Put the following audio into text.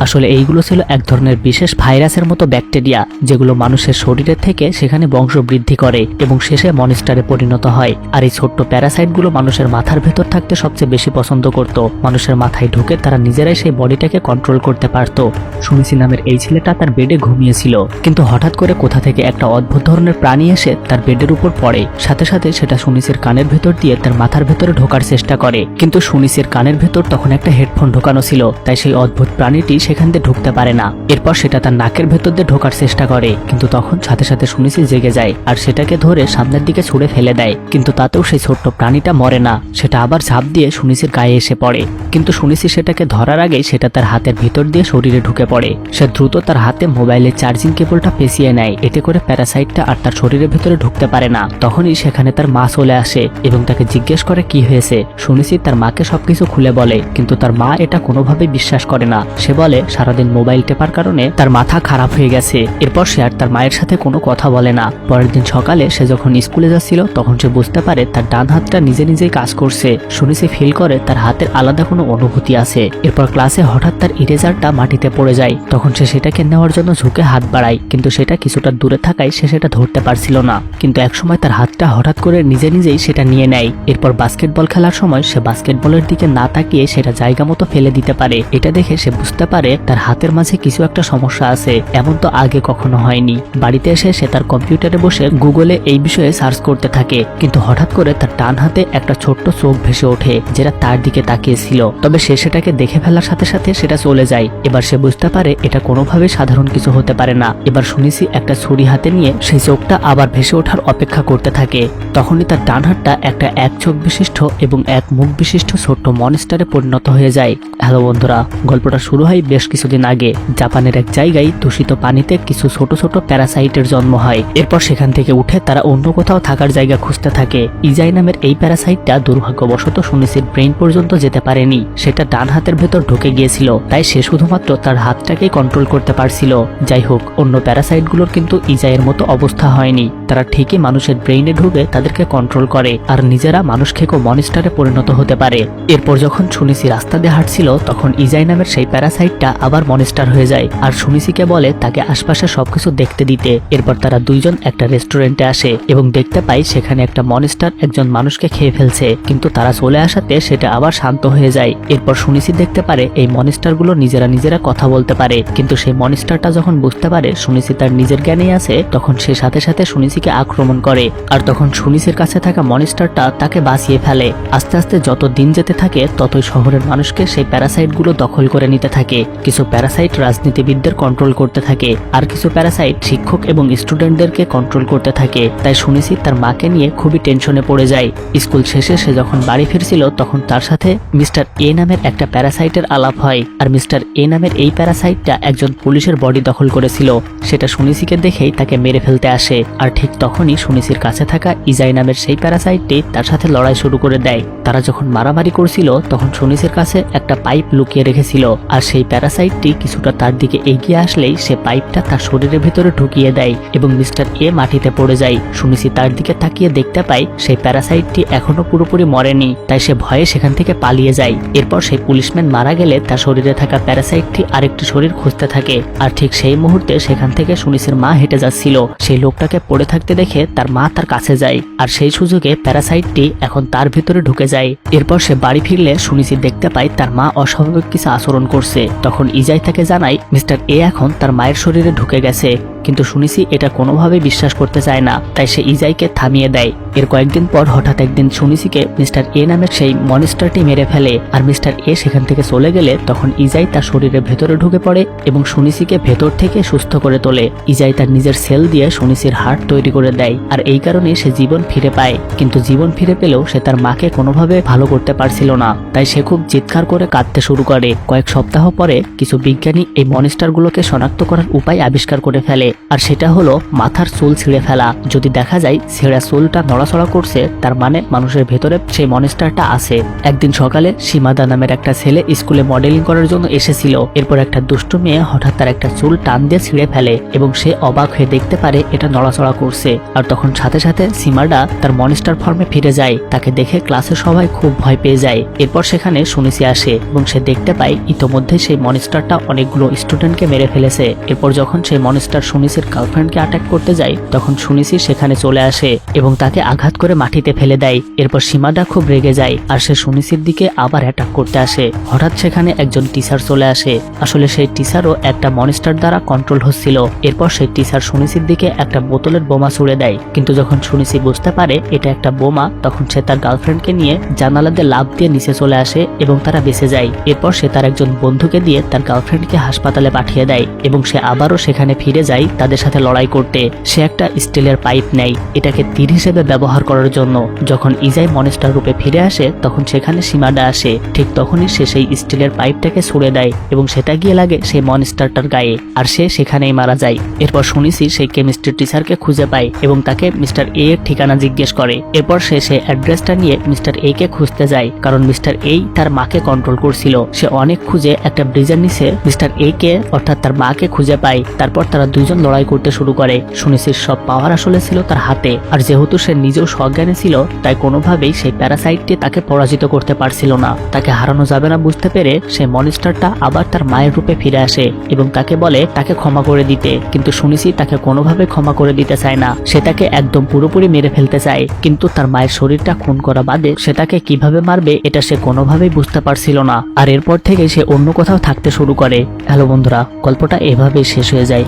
আসলে এইগুলো ছিল এক ধরনের বিশেষ ভাইরাসের মতো ব্যাকটেরিয়া, যেগুলো মানুষের শরীরের থেকে সেখানে বংশ বৃদ্ধি করে এবং শেষে মনস্টারে পরিণত হয়। আর এই ছোট্ট প্যারাসাইটগুলো মানুষের মাথার ভেতর থাকতে সবচেয়ে বেশি পছন্দ করত। মানুষের মাথায় ঢুকে তারা নিজেরাই সেই বডিটাকে কন্ট্রোল করতে পারত। সুনিসি নামের এই ছেলেটা তার বেডে ঘুমিয়েছিল, কিন্তু হঠাৎ করে কোথা থেকে একটা অদ্ভুত ধরনের প্রাণী এসে তার বেডের উপর পড়ে। সাথে সাথে সেটা সুনিসির কানের ভেতর দিয়ে তার মাথার ভেতরে ঢোকার চেষ্টা করে, কিন্তু সুনিসির কানের ভেতর তখন একটা হেডফোন ঢোকানো ছিল, তাই সেই অদ্ভুত প্রাণীটি সেখান দিয়ে ঢুকতে পারে না। এরপর সেটা তার নাকের ভেতর দিয়ে ঢোকার চেষ্টা করে, কিন্তু তখন সাথে সাথে সুনিসি জেগে যায় আর সেটাকে ধরে সামনের দিকে ছুঁড়ে ফেলে দেয়। কিন্তু তাতেও সেই ছোট্ট প্রাণীটা মরে না, সেটা আবার ঝাঁপ দিয়ে সুনিসির গায়ে এসে পড়ে। কিন্তু সুনিসি সেটাকে ধরার আগেই সেটা তার হাতের ভিতর দিয়ে শরীরে ঢুকে পড়ে। সে দ্রুত তার হাতে মোবাইলের চার্জিং কেবলটা পেঁচিয়ে নেয়, এতে করে প্যারাসাইটটা আর তার শরীরের ভেতরে ঢুকতে পারে না। তখনই সেখানে তার মা চলে আসে এবং তাকে জিজ্ঞেস করে কি হয়েছে। সুনিসি তার মাকে সবকিছু খুলে বলে, কিন্তু তার মা এটা কোনোভাবেই বিশ্বাস করে না। সে বলে সারাদিন মোবাইল টেপার কারণে তার মাথা খারাপ হয়ে গেছে। এরপর সে আর তার মায়ের সাথে কোনো কথা বলে না। পরের দিন সকালে সে যখন স্কুলে যাচ্ছিল তখন সে বুঝতে পারে তার ডান হাতটা নিজে নিজেই কাজ করছে। সুনিসি ফিল করে তার হাতের আলাদা কোনো অনুভূতি আছে। এরপর ক্লাসে হঠাৎ তার ইরেজারটা মাটিতে পড়ে যায়। তখন সে সেটাকে নেওয়ার জন্য ঝুঁকে হাত বাড়ায়, কিন্তু সেটা কিছুটা দূরে থাকায় সে সেটা ধরতে পারছিল না। কিন্তু একসময় তার হাতটা হঠাৎ করে নিজে নিজেই সেটা নিয়ে নেয়। এরপর বাস্কেটবল খেলার সময় সে বাস্কেটবলের দিকে না তাকিয়ে সেটা জায়গা মতো ফেলে দিতে পারে। এটা দেখে সে বুঝতে পারে তার হাতের মাঝে কিছু একটা সমস্যা আছে, এমন তো আগে কখনো হয়নি। বাড়িতে এসে সে তার কম্পিউটারে বসে গুগলে এই বিষয়ে সার্চ করতে থাকে, কিন্তু হঠাৎ করে তার ডান হাতে একটা ছোট্ট চোখ ভেসে ওঠে যেটা তার দিকে তাকিয়েছিল। তবে সে সেটাকে দেখে ফেলার সাথে সাথে সেটা চলে যায়। এবার সে বুঝতে পারে এটা কোনোভাবে সাধারণ কিছু হতে পারে না। এবার সুনিসি একটা ছুরি হাতে নিয়ে সেই চোখটা আবার ভেসে ওঠার অপেক্ষা করতে থাকে। তখনই তার ডান হাতটা একটা এক চোখ বিশিষ্ট এবং এক মুখ বিশিষ্ট ছোট্ট মনস্টারে পরিণত হয়ে যায়। হ্যালো বন্ধুরা, গল্পটা শুরু হয় বেশ কিছুদিন আগে। জাপানের এক জায়গায় দূষিত পানিতে কিছু ছোট ছোট প্যারাসাইটের জন্ম হয়। এরপর সেখান থেকে উঠে তারা অন্য কোথাও থাকার জায়গা খুঁজতে থাকে। ইজাই নামের এই প্যারাসাইটটা দুর্ভাগ্যবশত সুনিসির ব্রেইন পর্যন্ত যেতে পারেনি। সেটা ডান হাতের ভেতর ঢুকে গিয়েছিল, তাই সে শুধুমাত্র তার হাতটাকেই কন্ট্রোল করতে পারছিল। যাই হোক, অন্য প্যারাসাইটগুলোর কিন্তু ইজাইয়ের মতো অবস্থা হয়নি। তারা ঠিকই মানুষের ব্রেইনে ঢুকে তাদেরকে কন্ট্রোল করে আর নিজেরা মানুষ খেকো মনস্টারে পরিণত হতে পারে। এরপর যখন সুনিসি রাস্তা দিয়ে হাঁটছিল তখন ইজাই নামের সেই প্যারাসাইটটা আবার মনস্টার হয়ে যায় আর সুনিসিকে বলে তাকে আশপাশে সবকিছু দেখতে দিতে। এরপর তারা দুইজন একটা রেস্টুরেন্টে আসে এবং দেখতে পায় সেখানে একটা মনস্টার একজন মানুষকে খেয়ে ফেলছে, কিন্তু তারা চলে আসাতে সেটা আবার শান্ত হয়ে যায়। এরপর সুনিসি দেখতে পারে এই মনস্টারগুলো নিজেরা নিজেরা কথা বলতে পারে, কিন্তু সেই মনস্টারটা যখন বুঝতে পারে সুনিসি তার নিজের জ্ঞানেই আছে তখন সে সাথে সাথে সুনিসিকে আক্রমণ করে। আর তখন সুনিসির কাছে থাকা মনস্টারটা তাকে বাঁচিয়ে ফেলে। আস্তে আস্তে যত দিন যেতে থাকে ততই শহরের মানুষকে সেই প্যারাসাইটগুলো দখল করে নিতে থাকে। কিছু প্যারাসাইট রাজনীতিবিদদের কন্ট্রোল করতে থাকে আর কিছু প্যারাসাইট শিক্ষক এবং স্টুডেন্টদেরকে কন্ট্রোল করতে থাকে। তাই সুনিসি তার মাকে নিয়ে খুবই টেনশনে পড়ে যায়। স্কুল শেষে সে যখন বাড়ি ফিরছিল তখন তার সাথে মিস্টার এ নামের একটা প্যারাসাইটের আলাপ হয়। আর মিস্টার এ নামের এই প্যারাসাইটটা একজন পুলিশের বডি দখল করেছিল। সেটা সুনিসিকে দেখেই তাকে মেরে ফেলতে আসে। আর ঠিক তখনই সুনিসির কাছে থাকা ইজাই নামের সেই প্যারাসাইটটি তার সাথে লড়াই শুরু করে দেয়। তারা যখন মারামারি করছিল তখন সুনিসির কাছে একটা পাইপ লুকিয়ে রেখেছিল, আর সেই প্যারাসাইটটি কিছুটা তার দিকে এগিয়ে আসলেই সে পাইপটা তার শরীরের ভিতরে ঢুকিয়ে দেয় এবং মিস্টার এ মাটিতে পড়ে যায়। সুনিসি তার দিকে তাকিয়ে দেখতে পায় সেই প্যারাসাইটটি এখনো পুরোপুরি মরেনি, তাই সে ভয়ে সেখান থেকে পালিয়ে যায়। এরপর সেই পুলিশম্যান মারা গেলে তার শরীরে থাকা প্যারাসাইটটি আরেকটি শরীর খুঁজতে থাকে। আর ঠিক সেই মুহূর্তে সেখান থেকে সুনিসির মা হেঁটে যাচ্ছিল। সেই লোকটাকে পড়ে থাকতে দেখে তার মা তার কাছে যায়, আর সেই সুযোগে প্যারাসাইটটি এখন তার ভিতরে ঢুকে যায়। এরপর সে বাড়ি ফিরলে সুনিসি দেখতে পায় তার মা অস্বাভাবিক কিছু আচরণ করছে। তখন ইজাই তাকে জানায় মিস্টার এ এখন তার মায়ের শরীরে ঢুকে গেছে, কিন্তু সুনিসি এটা কোনোভাবেই বিশ্বাস করতে চায় না, তাই সে ইজাইকে থামিয়ে দেয়। এর কয়েকদিন পর হঠাৎ একদিন সুনিসিকে মিস্টার এ নামের সেই মনস্টারটি মেরে ফেলে। আর মিস্টার এ সেখান থেকে চলে গেলে তখন ইজাই তার শরীরের ভেতরে ঢুকে পড়ে এবং সুনিসিকে ভেতর থেকে সুস্থ করে তোলে। ইজাই তার নিজের সেল দিয়ে সুনিসির হার্ট তৈরি করে দেয়, আর এই কারণে সে জীবন ফিরে পায়। কিন্তু জীবন ফিরে পেলেও সে তার মাকে কোনোভাবে ভালো করতে পারছিল না, তাই সে খুব চিৎকার করে কাঁদতে শুরু করে। কয়েক সপ্তাহ পরে কিছু বিজ্ঞানী এই মনস্টারগুলোকে শনাক্ত করার উপায় আবিষ্কার করে ফেলে। আর সেটা হলো মাথার চুল ছিঁড়ে ফেলা। যদি দেখা যায় ছেঁড়া চুলটা নড়াচড়া করছে, তার মানে মানুষের ভেতরে সেই মনস্টারটা আছে। একদিন সকালে সীমাদা নামের একটা ছেলে স্কুলে মডেলিং করার জন্য এসেছিল। এরপর একটা দুষ্টু মেয়ে হঠাৎ তার একটা চুল টান দিয়ে ছিঁড়ে ফেলে এবং সে অবাক হয়ে দেখতে পারে এটা নড়াচড়া করছে। আর তখন সাথে সাথে সীমাদা তার মনস্টার ফর্মে ফিরে যায়। তাকে দেখে ক্লাসে সবাই খুব ভয় পেয়ে যায়। এরপর সেখানে সুনিসি আসে এবং সে দেখতে পায় ইতোমধ্যে সেই মনস্টারটা অনেকগুলো স্টুডেন্টকে মেরে ফেলেছে। এরপর যখন সেই মনস্টার সুনিসির গার্লফ্রেন্ডকে অ্যাটাক করতে যায়, তখন সুনিসি সেখানে চলে আসে এবং তাকে আঘাত করে মাটিতে ফেলে দেয়। এরপর সীমাদা খুব রেগে যায় আর সে সুনিসির দিকে আবার অ্যাটাক করতে আসে। হঠাৎ সেখানে একজন টিচার চলে আসে। আসলে সেই টিচারও একটা মনস্টার দ্বারা কন্ট্রোল হচ্ছিল। এরপর সেই টিচার সুনিসির দিকে একটা বোতলের বোমা ছুড়ে দেয়। কিন্তু যখন সুনিসি বুঝতে পারে এটা একটা বোমা, তখন সে তার গার্লফ্রেন্ডকে নিয়ে জানালা দিয়ে লাফ দিয়ে নিচে চলে আসে এবং তারা বেঁচে যায়। এরপর সে তার একজন বন্ধুকে দিয়ে তার গার্লফ্রেন্ডকে হাসপাতালে পাঠিয়ে দেয় এবং সে আবারও সেখানে ফিরে যায় তাদের সাথে লড়াই করতে। সে একটা স্টিলের পাইপ নেয়, এটাকে তীর হিসেবে ব্যবহার করার জন্য। যখন ইজাই মনস্টার রূপে ফিরে আসে, তখন সেখানে সীমাদা আসে। ঠিক তখনই সে সেই স্টিলের পাইপটাকে ছুড়ে দেয় এবং সেটা গিয়ে লাগে সেই মনস্টারটার গায়ে, আর সে সেখানেই মারা যায়। এরপর সুনিসি সেই কেমিস্ট্রি টিচারকে খুঁজে পায় এবং তাকে মিস্টার এ এর ঠিকানা জিজ্ঞেস করে। এরপর সে সেই অ্যাড্রেসটা নিয়ে মিস্টার এ কে খুঁজতে যায়, কারণ মিস্টার এ তার মাকে কন্ট্রোল করছিল। সে অনেক খুঁজে একটা ব্রিজের নিচে মিস্টার এ কে অর্থাৎ তার মাকে খুঁজে পায়। তারপর তারা দুইজন লড়াই করতে শুরু করে। সুনিসির সব পাওয়ার আসলে ছিল তার হাতে, আর যেহেতু সে নিজেও সজ্ঞানে ছিল, তাই কোনোভাবেই সেই প্যারাসাইটটি তাকে পরাজিত করতে পারছিল না। তাকে হারানো যাবে না বুঝতে পেরে সেই মনস্টারটা আবার তার মায়ের রূপে ফিরে আসে এবং তাকে বলে তাকে ক্ষমা করে দিতে। কিন্তু সুনিসি তাকে কোনোভাবে ক্ষমা করে দিতে চায় না। সে তাকে একদম পুরোপুরি মেরে ফেলতে চায়, কিন্তু তার মায়ের শরীরটা খুন করা বাদে সে তাকে কিভাবে মারবে এটা সে কোনোভাবেই বুঝতে পারছিল না। আর এরপর থেকে সে অন্য কোথাও থাকতে শুরু করে। হ্যালো বন্ধুরা, গল্পটা এভাবেই শেষ হয়ে যায়।